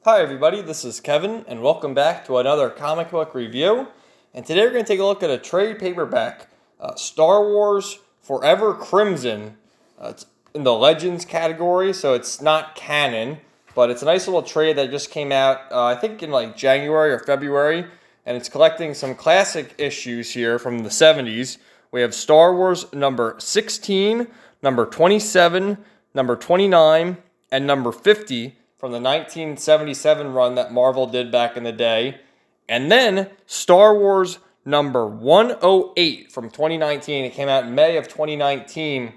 Hi everybody, this is Kevin, and welcome back to another comic book review. And today we're going to take a look at a trade paperback, Star Wars Forever Crimson. It's in the Legends category, so it's not canon, but it's a nice little trade that just came out, I think in like January or February, and it's collecting some classic issues here from the 70s. We have Star Wars number 16, number 27, number 29, and number 50, from the 1977 run that Marvel did back in the day. And then Star Wars number 108 from 2019. It came out in May of 2019,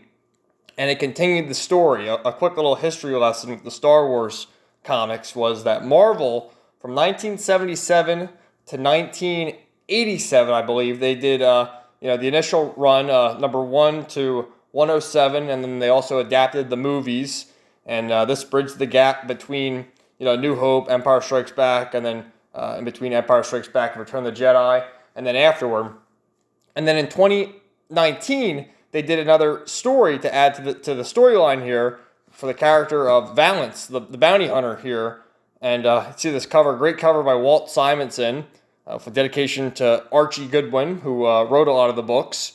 and it continued the story. A quick little history lesson with the Star Wars comics was that Marvel, from 1977 to 1987, I believe, they did the initial run, number 1 to 107, and then they also adapted the movies. And this bridged the gap between, New Hope, Empire Strikes Back, and then in between Empire Strikes Back and Return of the Jedi, and then afterward. And then in 2019, they did another story to add to the storyline here for the character of Valance, the bounty hunter here. And see this cover, great cover by Walt Simonson, for dedication to Archie Goodwin, who wrote a lot of the books.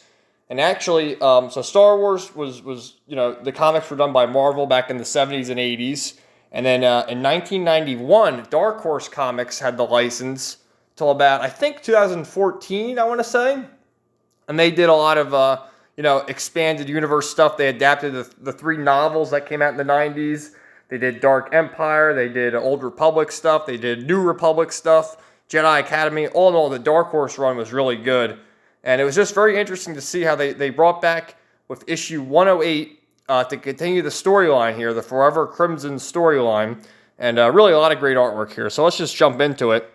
And actually, so Star Wars was the comics were done by Marvel back in the 70s and 80s. And then in 1991, Dark Horse Comics had the license till about, I think, 2014, I want to say. And they did a lot of, expanded universe stuff. They adapted the 3 novels that came out in the 90s. They did Dark Empire. They did Old Republic stuff. They did New Republic stuff, Jedi Academy. All in all, the Dark Horse run was really good. And it was just very interesting to see how they brought back with issue 108 to continue the storyline here, the Forever Crimson storyline. And really a lot of great artwork here. So let's just jump into it.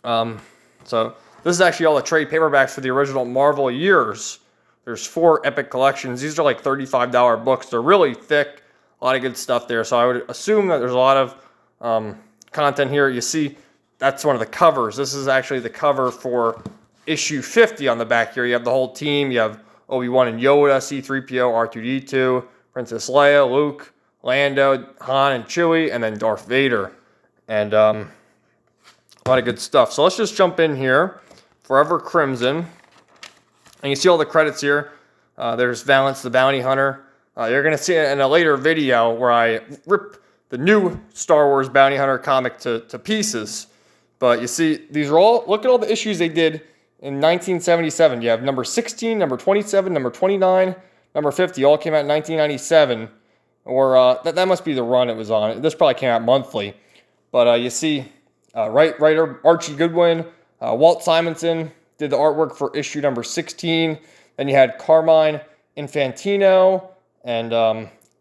So this is actually all the trade paperbacks for the original Marvel years. There's 4 epic collections. These are like $35 books. They're really thick. A lot of good stuff there. So I would assume that there's a lot of content here. You see, that's one of the covers. This is actually the cover for issue 50 on the back here. You have the whole team. You have Obi-Wan and Yoda, C-3PO, R2-D2, Princess Leia, Luke, Lando, Han and Chewie, and then Darth Vader. And a lot of good stuff. So let's just jump in here. Forever Crimson. And you see all the credits here. There's Valance, the bounty hunter. You're going to see it in a later video where I rip the new Star Wars bounty hunter comic to pieces. But you see, these are all, look at all the issues they did in 1977. You have number 16, number 27, number 29, number 50. All came out in 1997. Or that must be the run it was on. This probably came out monthly. But you see, writer Archie Goodwin, Walt Simonson did the artwork for issue number 16. Then you had Carmine Infantino and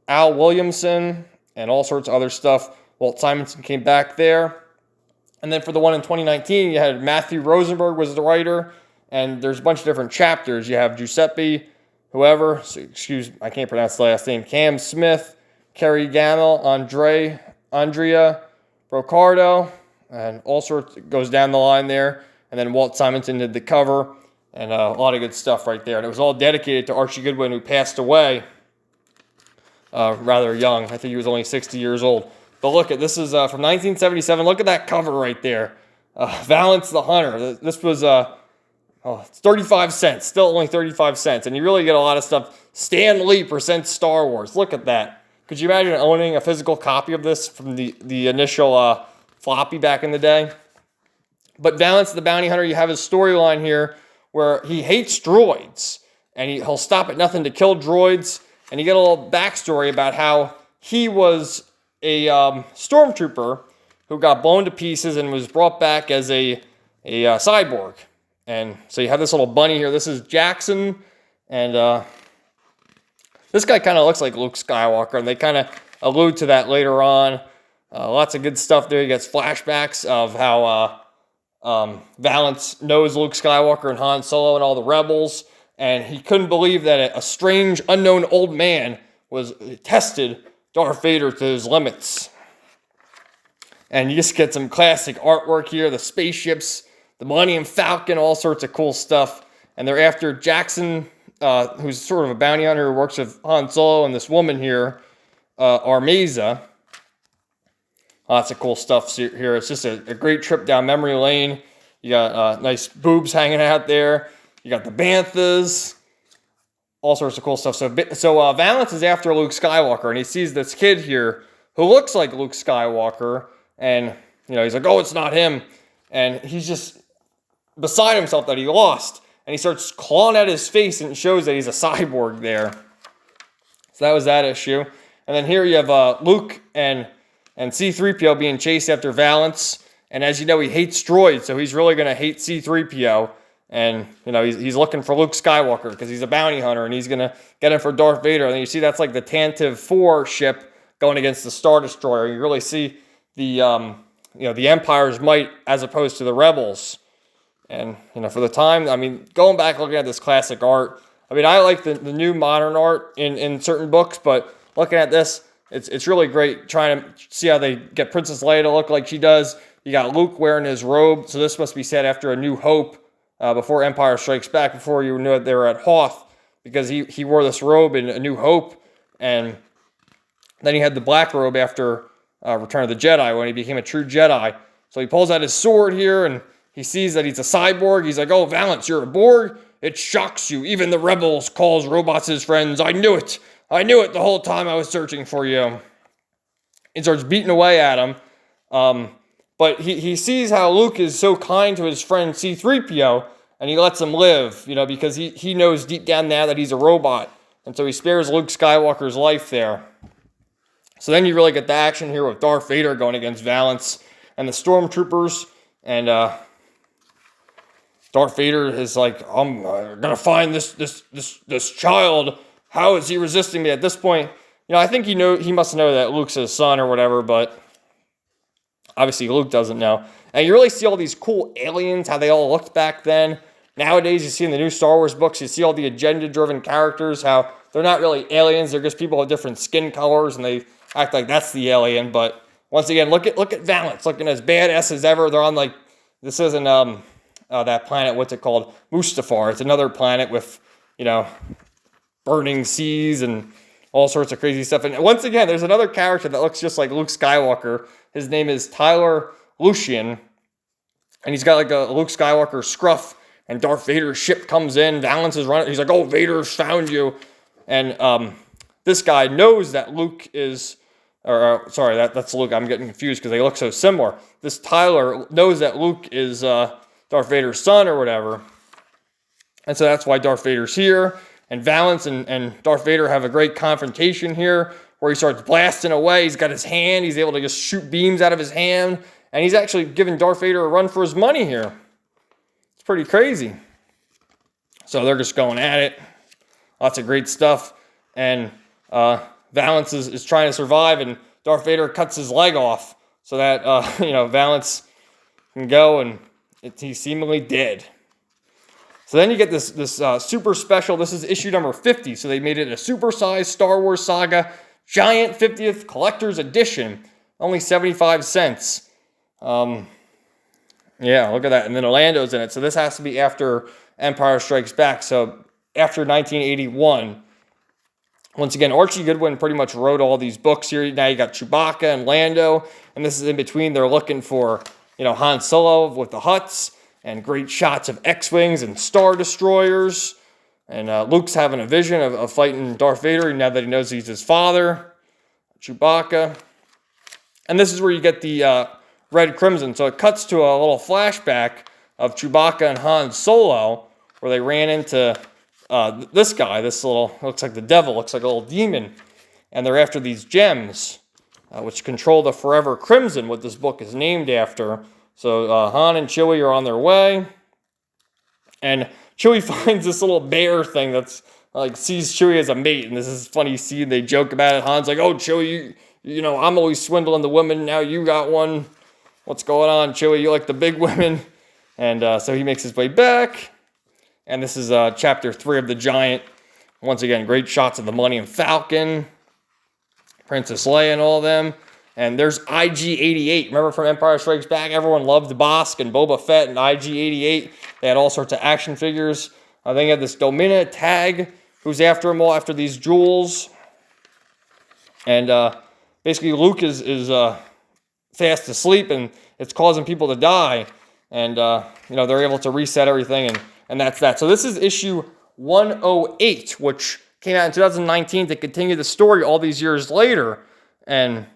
Al Williamson and all sorts of other stuff. Walt Simonson came back there. And then for the one in 2019, you had Matthew Rosenberg was the writer, and there's a bunch of different chapters. You have Giuseppe, whoever, I can't pronounce the last name, Cam Smith, Kerry Gamel, Andrea Brocardo, and all sorts, it goes down the line there. And then Walt Simonson did the cover, and a lot of good stuff right there. And it was all dedicated to Archie Goodwin, who passed away rather young. I think he was only 60 years old. But look at this is from 1977. Look at that cover right there. Valance the Hunter. This was it's 35 cents. Still only 35 cents. And you really get a lot of stuff. Stan Lee presents Star Wars. Look at that. Could you imagine owning a physical copy of this from the initial floppy back in the day? But Valance the Bounty Hunter, you have his storyline here where he hates droids. And he'll stop at nothing to kill droids. And you get a little backstory about how he was a stormtrooper who got blown to pieces and was brought back as a cyborg. And so you have this little bunny here. This is Jackson, and this guy kind of looks like Luke Skywalker, and they kind of allude to that later on. Lots of good stuff there. He gets flashbacks of how Valance knows Luke Skywalker and Han Solo and all the rebels, and he couldn't believe that a strange, unknown old man was tested Darth Vader to his limits. And you just get some classic artwork here, the spaceships, the Millennium Falcon, all sorts of cool stuff. And they're after Jackson, who's sort of a bounty hunter who works with Han Solo, and this woman here, Armeza. Lots of cool stuff here. It's just a great trip down memory lane. You got nice boobs hanging out there. You got the banthas. All sorts of cool stuff. So Valance is after Luke Skywalker, and he sees this kid here who looks like Luke Skywalker, and he's like, oh, it's not him, and he's just beside himself that he lost, and he starts clawing at his face, and it shows that he's a cyborg there. So that was that issue, and then here you have Luke and C-3PO being chased after Valance, and as you know, he hates droids, so he's really gonna hate C-3PO. And, he's looking for Luke Skywalker because he's a bounty hunter, and he's going to get him for Darth Vader. And you see that's like the Tantive 4 ship going against the Star Destroyer. You really see the Empire's might as opposed to the Rebels. And, for the time, going back looking at this classic art, I like the new modern art in certain books, but looking at this, it's really great trying to see how they get Princess Leia to look like she does. You got Luke wearing his robe, so this must be set after A New Hope. Before Empire Strikes Back, before you knew they were at Hoth, because he wore this robe in A New Hope, and then he had the black robe after Return of the Jedi, when he became a true Jedi. So he pulls out his sword here, and he sees that he's a cyborg. He's like, oh, Valance, you're a Borg? It shocks you. Even the Rebels calls robots his friends. I knew it. I knew it the whole time I was searching for you. He starts beating away at him. But he sees how Luke is so kind to his friend C-3PO, and he lets him live, because he knows deep down now that he's a robot. And so he spares Luke Skywalker's life there. So then you really get the action here with Darth Vader going against Valance and the Stormtroopers. And Darth Vader is like, I'm going to find this child. How is he resisting me at this point? I think he must know that Luke's his son or whatever, but obviously, Luke doesn't know. And you really see all these cool aliens, how they all looked back then. Nowadays, you see in the new Star Wars books, you see all the agenda-driven characters, how they're not really aliens. They're just people with different skin colors, and they act like that's the alien. But once again, look at Valance, looking as badass as ever. They're on, this isn't that planet, what's it called? Mustafar. It's another planet with, burning seas and all sorts of crazy stuff. And once again, there's another character that looks just like Luke Skywalker. His name is Tyler Lucian, and he's got like a Luke Skywalker scruff, and Darth Vader's ship comes in, Valance is running, he's like, oh, Vader's found you, and this guy knows that Luke is, that's Luke, I'm getting confused because they look so similar. This Tyler knows that Luke is Darth Vader's son or whatever, and so that's why Darth Vader's here, and Valance and Darth Vader have a great confrontation here, where he starts blasting away. He's got his hand. He's able to just shoot beams out of his hand. And he's actually giving Darth Vader a run for his money here. It's pretty crazy. So they're just going at it. Lots of great stuff. And Valance is trying to survive, and Darth Vader cuts his leg off so that, Valance can go, and he's seemingly dead. So then you get this super special. This is issue number 50. So they made it a supersized Star Wars Saga Giant 50th Collector's Edition, only 75 cents. Yeah, look at that. And then Lando's in it. So this has to be after Empire Strikes Back. So after 1981. Once again, Archie Goodwin pretty much wrote all these books here. Now you got Chewbacca and Lando. And this is in between. They're looking for, Han Solo with the Hutts. And great shots of X-Wings and Star Destroyers. And Luke's having a vision of fighting Darth Vader now that he knows he's his father. Chewbacca. And this is where you get the Red Crimson. So it cuts to a little flashback of Chewbacca and Han Solo, where they ran into this guy. This little, looks like the devil, looks like a little demon. And they're after these gems, which control the Forever Crimson, what this book is named after. So Han and Chewie are on their way. And Chewie finds this little bear thing that's sees Chewie as a mate, and this is funny scene. They joke about it. Han's like, "Oh, Chewie, I'm always swindling the women. Now you got one. What's going on, Chewie? You like the big women?" And so he makes his way back. And this is chapter 3 of the Giant. Once again, great shots of the Millennium Falcon, Princess Leia, and all of them. And there's IG-88. Remember from Empire Strikes Back? Everyone loved Bosk and Boba Fett and IG-88. They had all sorts of action figures. Then you had this Domina Tag, who's after them all, after these jewels. And basically Luke is fast asleep, and it's causing people to die. And, they're able to reset everything, and that's that. So this is issue 108, which came out in 2019 to continue the story all these years later, and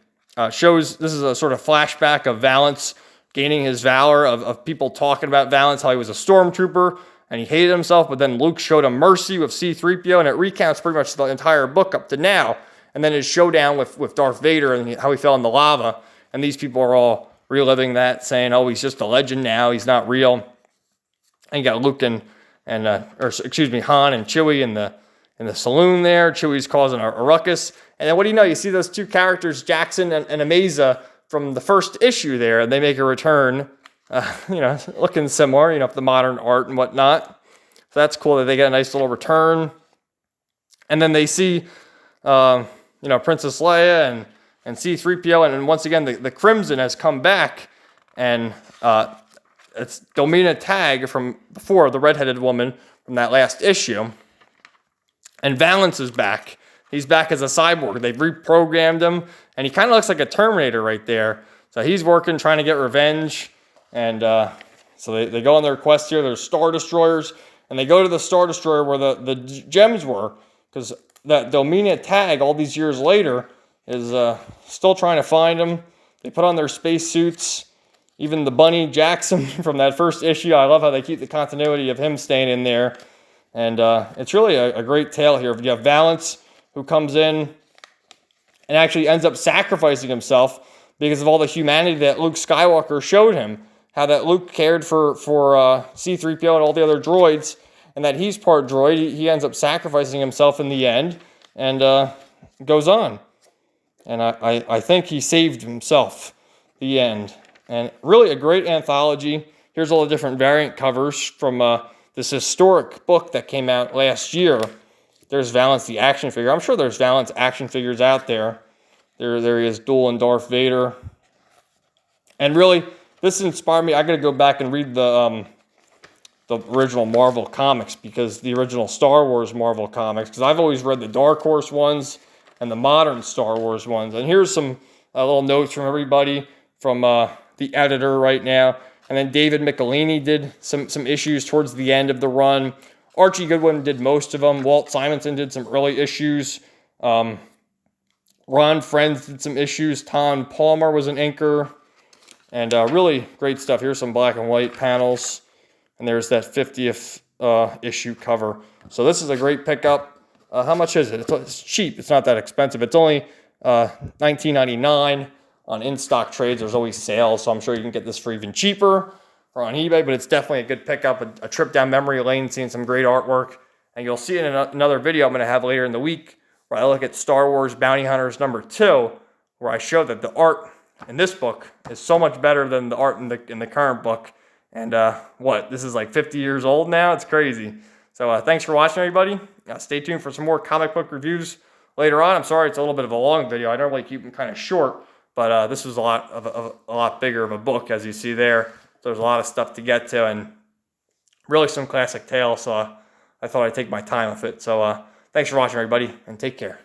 shows, this is a sort of flashback of Valance gaining his valor, of people talking about Valance, how he was a stormtrooper, and he hated himself, but then Luke showed him mercy with C-3PO, and it recounts pretty much the entire book up to now, and then his showdown with Darth Vader and how he fell in the lava, and these people are all reliving that, saying, oh, he's just a legend now, he's not real. And you got Luke Han and Chewie in the saloon there. Chewie's causing a ruckus. And then what do you know? You see those two characters, Jackson and Ameza, from the first issue there, and they make a return, looking similar, the modern art and whatnot. So that's cool that they get a nice little return. And then they see, Princess Leia and C-3PO, and once again, the Crimson has come back, and it's Domina Tag from before, the redheaded woman from that last issue. And Valance is back. He's back as a cyborg. They've reprogrammed him, and he kind of looks like a Terminator right there. So he's working, trying to get revenge. And so they go on their quest here. There's Star Destroyers, and they go to the Star Destroyer where the gems were, because that Domina Tag, all these years later, is still trying to find them. They put on their space suits. Even the Bunny Jackson from that first issue, I love how they keep the continuity of him staying in there. And it's really a great tale here. You have Valance, who comes in and actually ends up sacrificing himself because of all the humanity that Luke Skywalker showed him. How that Luke cared for C-3PO and all the other droids, and that he's part droid. He ends up sacrificing himself in the end, and goes on. And I think he saved himself. The end. And really a great anthology. Here's all the different variant covers from this historic book that came out last year. There's Valance, the action figure. I'm sure there's Valance action figures out there. There he is, dueling Darth Vader. And really, this inspired me. I got to go back and read the original Marvel comics, because the original Star Wars Marvel comics, because I've always read the Dark Horse ones and the modern Star Wars ones. And here's some little notes from everybody, from the editor right now. And then David Michelini did some issues towards the end of the run. Archie Goodwin did most of them. Walt Simonson did some early issues. Ron Friends did some issues. Tom Palmer was an inker. And really great stuff. Here's some black and white panels. And there's that 50th issue cover. So this is a great pickup. How much is it? It's cheap. It's not that expensive. It's only $19.99 on in-stock trades. There's always sales, so I'm sure you can get this for even cheaper or on eBay, but it's definitely a good pickup, a trip down memory lane, seeing some great artwork. And you'll see it in another video I'm going to have later in the week, where I look at Star Wars Bounty Hunters #2, where I show that the art in this book is so much better than the art in the current book. And this is like 50 years old now? It's crazy. So thanks for watching, everybody. Stay tuned for some more comic book reviews later on. I'm sorry it's a little bit of a long video. I normally keep them kind of short, but this was a lot bigger of a book, as you see there. So there's a lot of stuff to get to, and really some classic tales. So I thought I'd take my time with it. So thanks for watching, everybody, and take care.